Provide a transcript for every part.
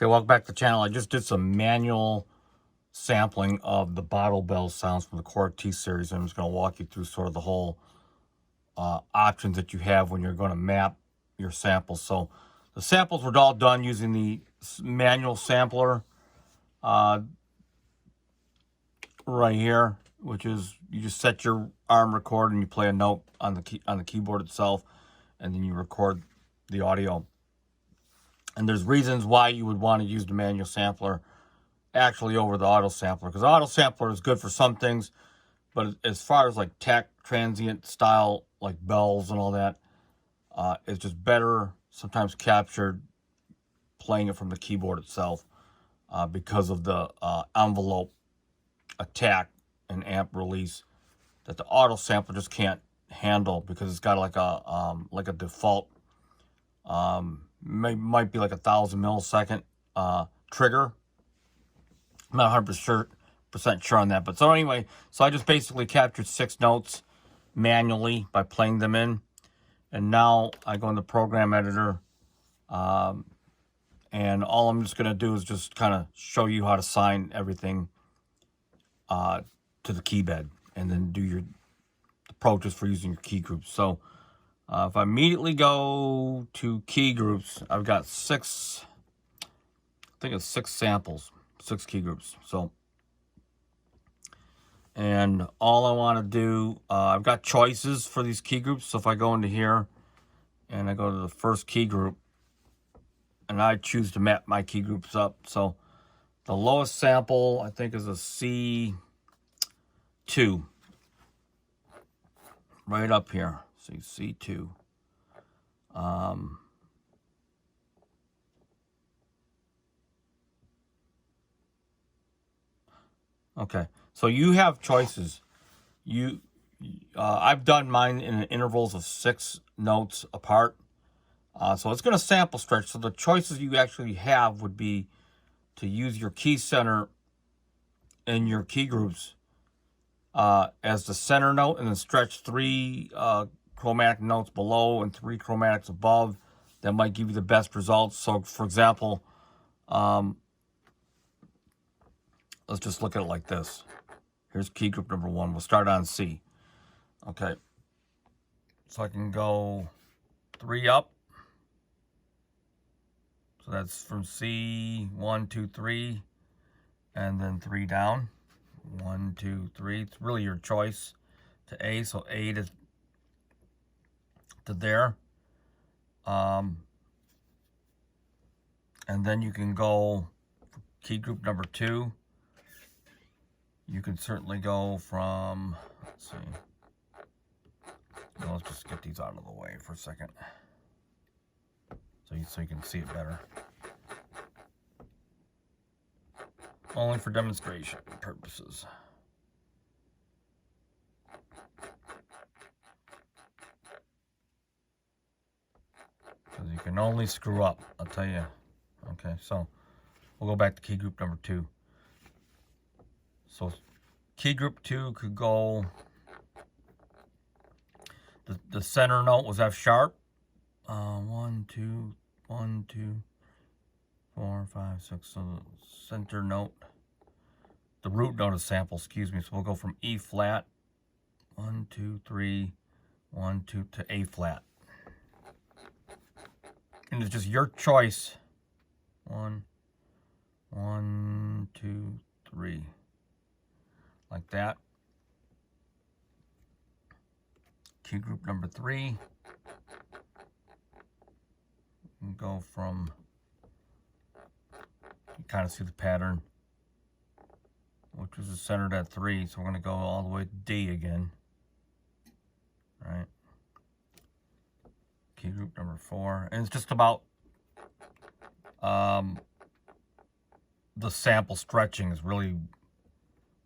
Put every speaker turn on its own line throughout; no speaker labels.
Okay, welcome back to the channel. I just did some manual sampling of the bottle bell sounds from the Core T series. I'm just going to walk you through sort of the whole options that you have when you're going to map your samples. So the samples were all done using the manual sampler right here, which is you just set your arm record and you play a note on the keyboard itself, and then you record the audio. And there's reasons why you would want to use the manual sampler actually over the auto sampler, because the auto sampler is good for some things, but as far as like transient style, like bells and all that, it's just better sometimes captured playing it from the keyboard itself, because of the envelope attack and amp release that the auto sampler just can't handle, because it's got like a default might be like 1,000 millisecond trigger. I'm not 100% sure on that, but so anyway, so I just basically captured 6 notes manually by playing them in, and now I go in the program editor, and all I'm just gonna do is just kind of show you how to assign everything to the key bed, and then do your approaches for using your key groups. So if I immediately go to key groups, I've got 6, I think it's 6 samples, 6 key groups. So, and all I want to do, I've got choices for these key groups. So if I go into here and I go to the first key group, and I choose to map my key groups up. So the lowest sample, I think, is a C2, right up here. See, C2. Okay, so you have choices. I've done mine in intervals of 6 notes apart. So it's going to sample stretch. So the choices you actually have would be to use your key center in your key groups as the center note, and then stretch 3 chromatic notes below and 3 chromatics above. That might give you the best results. So for example, let's just look at it like this. Here's key group number 1. We'll start on C. Okay. So I can go 3 up. So that's from C, 1, 2, 3, and then 3 down. 1, 2, 3. It's really your choice to A. So A to there. And then you can go for key group number 2. You can certainly go from, let's see. Well, let's just get these out of the way for a second, so you can see it better. Only for demonstration purposes. Because you can only screw up, I'll tell you. Okay, so we'll go back to key group number 2. So key group 2 could go, the center note was F sharp. 1, 2, 1, 2, 4, 5, 6. So the center note, the root note of sample, excuse me. So we'll go from E flat, 1, 2, 3, 1, 2 to A flat. And it's just your choice. 1, 1, 2, 3. Like that. Key group number 3. And go from, you kind of see the pattern, which was centered at 3. So we're going to go all the way to D again. Right. Key group number 4. And it's just about the sample stretching is really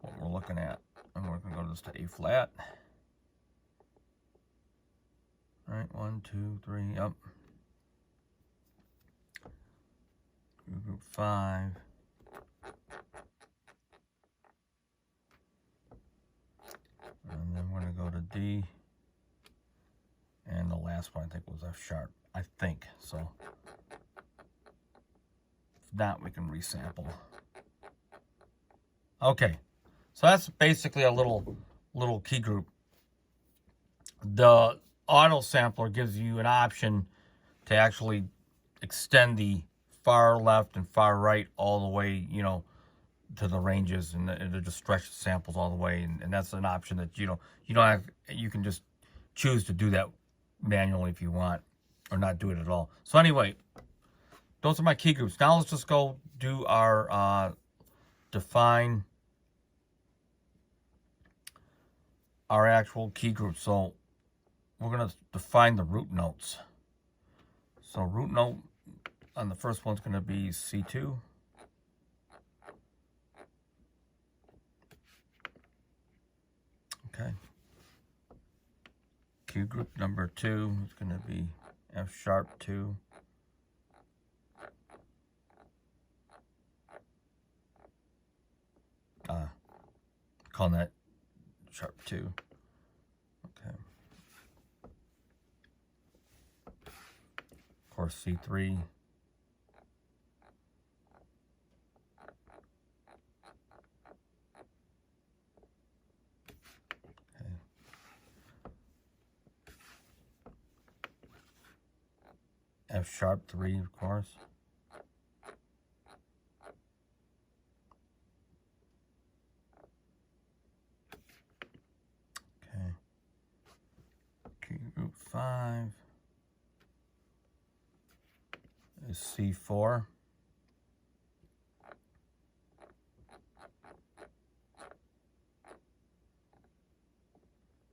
what we're looking at. And we're going to go just to A flat. Right, 1, 2, 3, up. Group 5. And then we're going to go to D. And the last one I think was F sharp. I think. So not, we can resample. Okay, so that's basically a little key group. The auto sampler gives you an option to actually extend the far left and far right all the way, you know, to the ranges, and to just stretch the samples all the way, and that's an option that you don't have. You can just choose to do that manually if you want, or not do it at all. So anyway, those are my key groups. Now let's just go do our define our actual key group. So we're gonna define the root notes. So root note on the first one's gonna be C2. Okay. Key group number 2 is going to be F#2. Calling that #2. Okay. Of course, C3. F#3, of course. Okay. Key group 5 is C4.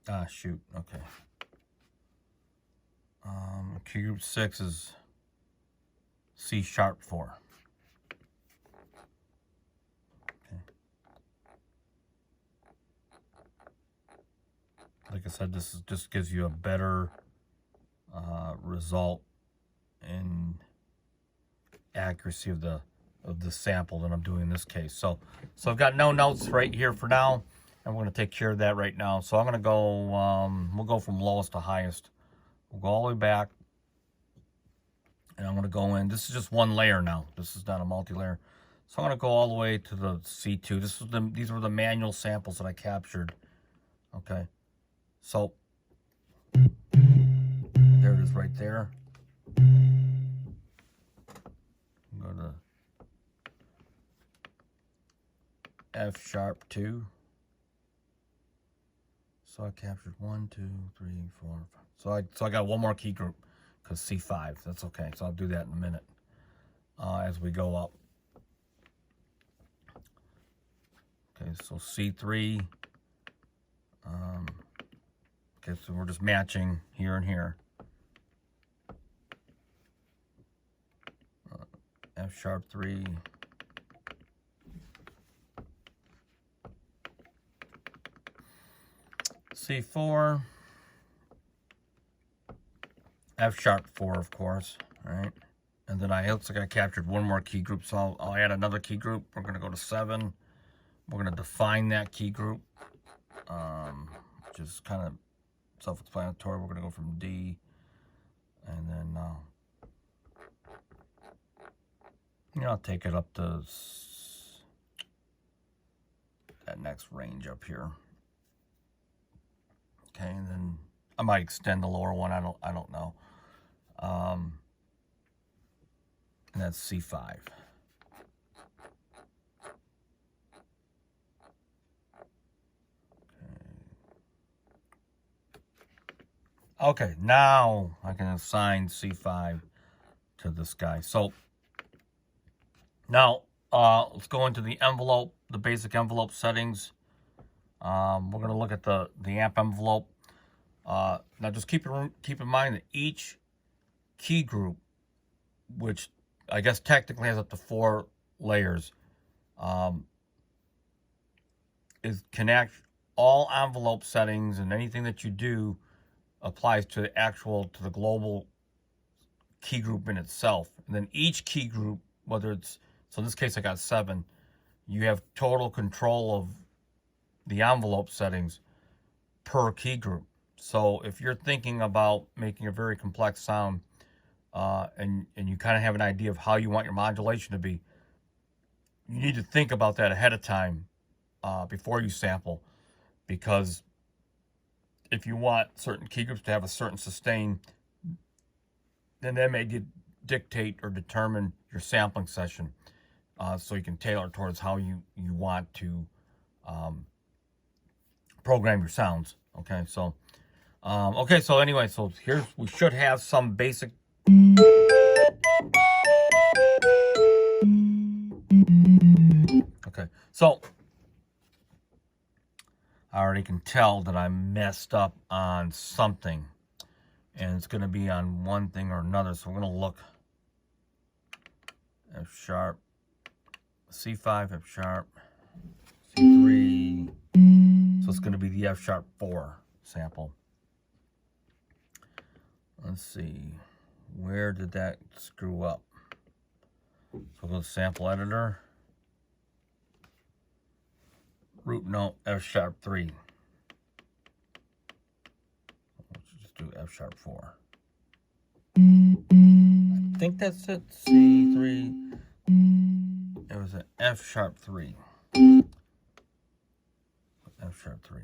Ah, shoot. Okay. Key group 6 is C#4. Okay. Like I said, this just gives you a better result in accuracy of the sample than I'm doing in this case. So I've got no notes right here for now, and we're going to take care of that right now. So I'm going to go, we'll go from lowest to highest. We'll go all the way back, and I'm going to go in. This is just one layer now. This is not a multi-layer. So I'm going to go all the way to the C2. These were the manual samples that I captured. Okay. So there it is right there. Go to F#2. So I captured 1, 2, 3, 4, 5. So I got one more key group, because C5. That's okay. So I'll do that in a minute as we go up. Okay, so C3. Okay, so we're just matching here and here. F#3. C4. F#4, of course, right? And then it looks like I captured one more key group, so I'll add another key group. We're going to go to 7. We're going to define that key group, which is kind of self-explanatory. We're going to go from D, and then I'll take it up to that next range up here. Okay, and then I might extend the lower one. I don't know. And that's C5. Okay, now I can assign C5 to this guy. So now let's go into the envelope, the basic envelope settings. We're going to look at the amp envelope. Now just keep in mind that each key group, which I guess technically has up to 4 layers, connect all envelope settings, and anything that you do applies to the global key group in itself. And then each key group, whether it's, so in this case I got 7, you have total control of the envelope settings per key group. So if you're thinking about making a very complex sound, and you kind of have an idea of how you want your modulation to be, you need to think about that ahead of time before you sample, because if you want certain key groups to have a certain sustain, then that may dictate or determine your sampling session, so you can tailor towards how you want to program your sounds. Okay, so anyway, so here's, we should have some basic. Okay, so I already can tell that I messed up on something, and it's going to be on one thing or another. So we're going to look F sharp, C5, F sharp, C3. So it's going to be the F sharp 4 sample. Let's see, where did that screw up? So we'll go to sample editor, root note, F sharp 3. Let's just do F sharp 4. I think that's it. C3. It was an F sharp 3. F sharp 3.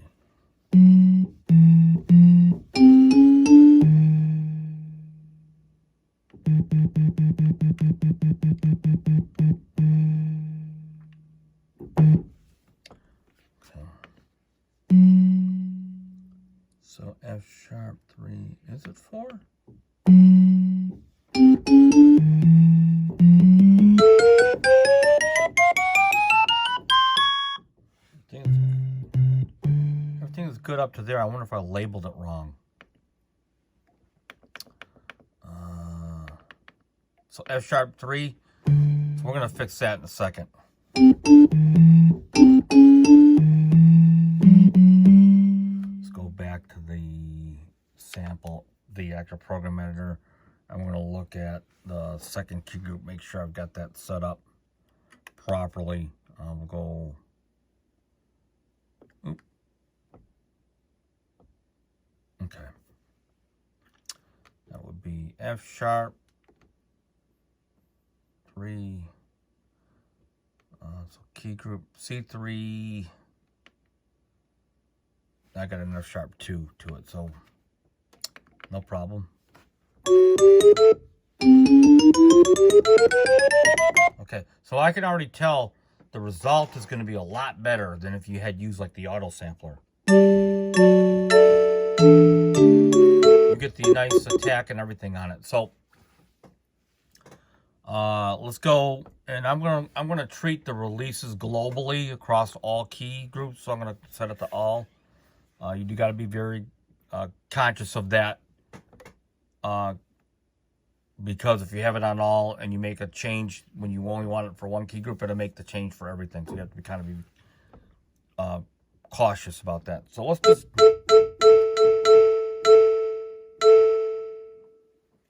So F sharp 3, is it 4? Everything is good up to there. I wonder if I labeled it wrong. So F sharp 3, so we're going to fix that in a second. Let's go back to the sample, the actual program editor. I'm going to look at the second key group, make sure I've got that set up properly. We'll go, okay. That would be F sharp 3. So key group C3. I got an F sharp 2 to it, so no problem. Okay, so I can already tell the result is going to be a lot better than if you had used like the auto sampler. You get the nice attack and everything on it. So let's go, and I'm gonna treat the releases globally across all key groups. So I'm gonna set it to all. You do got to be very conscious of that, because if you have it on all and you make a change when you only want it for one key group, it'll make the change for everything. So you have to be kind of cautious about that. So let's just,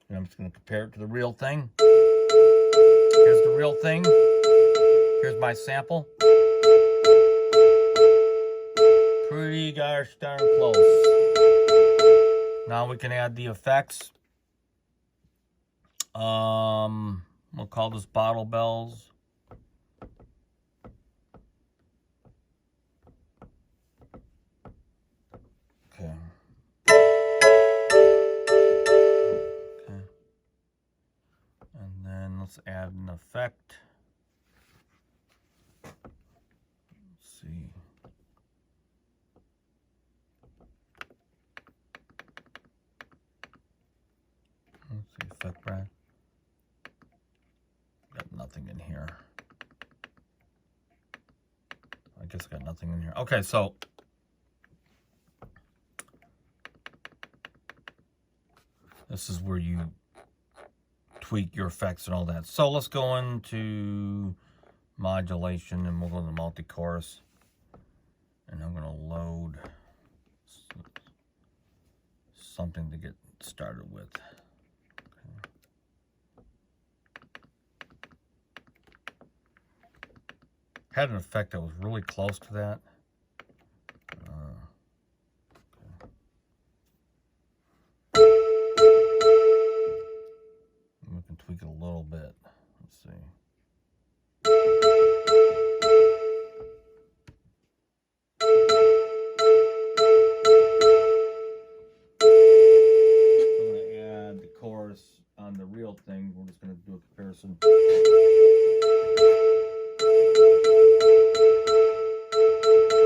and I'm just going to compare it to the real thing. Here's the real thing. Here's my sample. Pretty gosh darn close. Now we can add the effects. We'll call this bottle bells. Okay. Okay. And then let's add an effect. Let's see. Let's see, effect brand. Got nothing in here. I guess I got nothing in here. Okay, so this is where you tweak your effects and all that. So let's go into modulation, and we'll go to multi-chorus. And I'm going to load something to get started with. Had an effect that was really close to that. We can tweak it a little bit. Let's see. listen.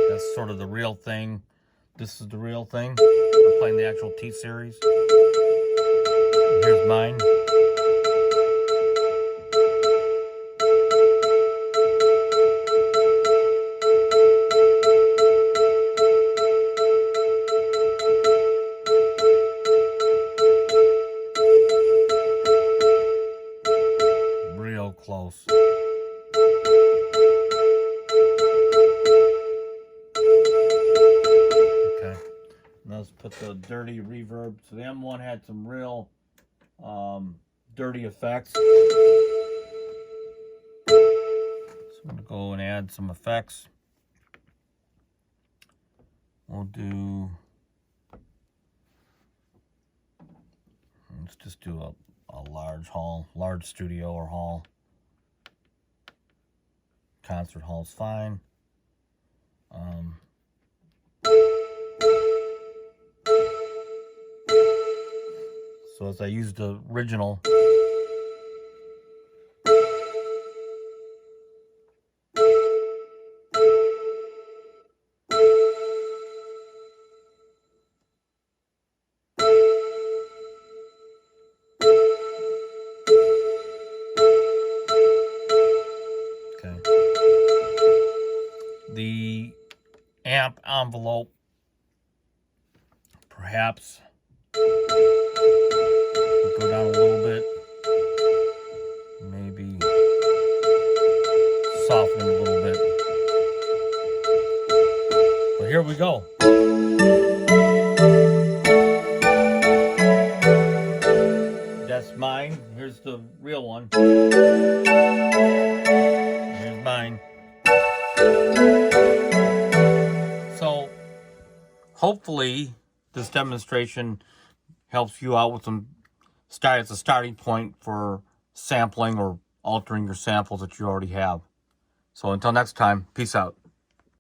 That's sort of the real thing. This is the real thing. We're playing the actual T-Series. Here's mine. Real close. Okay. Let's put the dirty reverb. So the M1 had some real dirty effects. So I'm going to go and add some effects. We'll do, let's just do a large hall, large studio or hall. Concert hall's fine. So as I use the original, okay, the amp envelope, perhaps go down a little bit, maybe soften it a little bit. But here we go. That's mine. Here's the real one. Here's mine. So hopefully this demonstration helps you out with some it's a starting point for sampling or altering your samples that you already have. So until next time, peace out.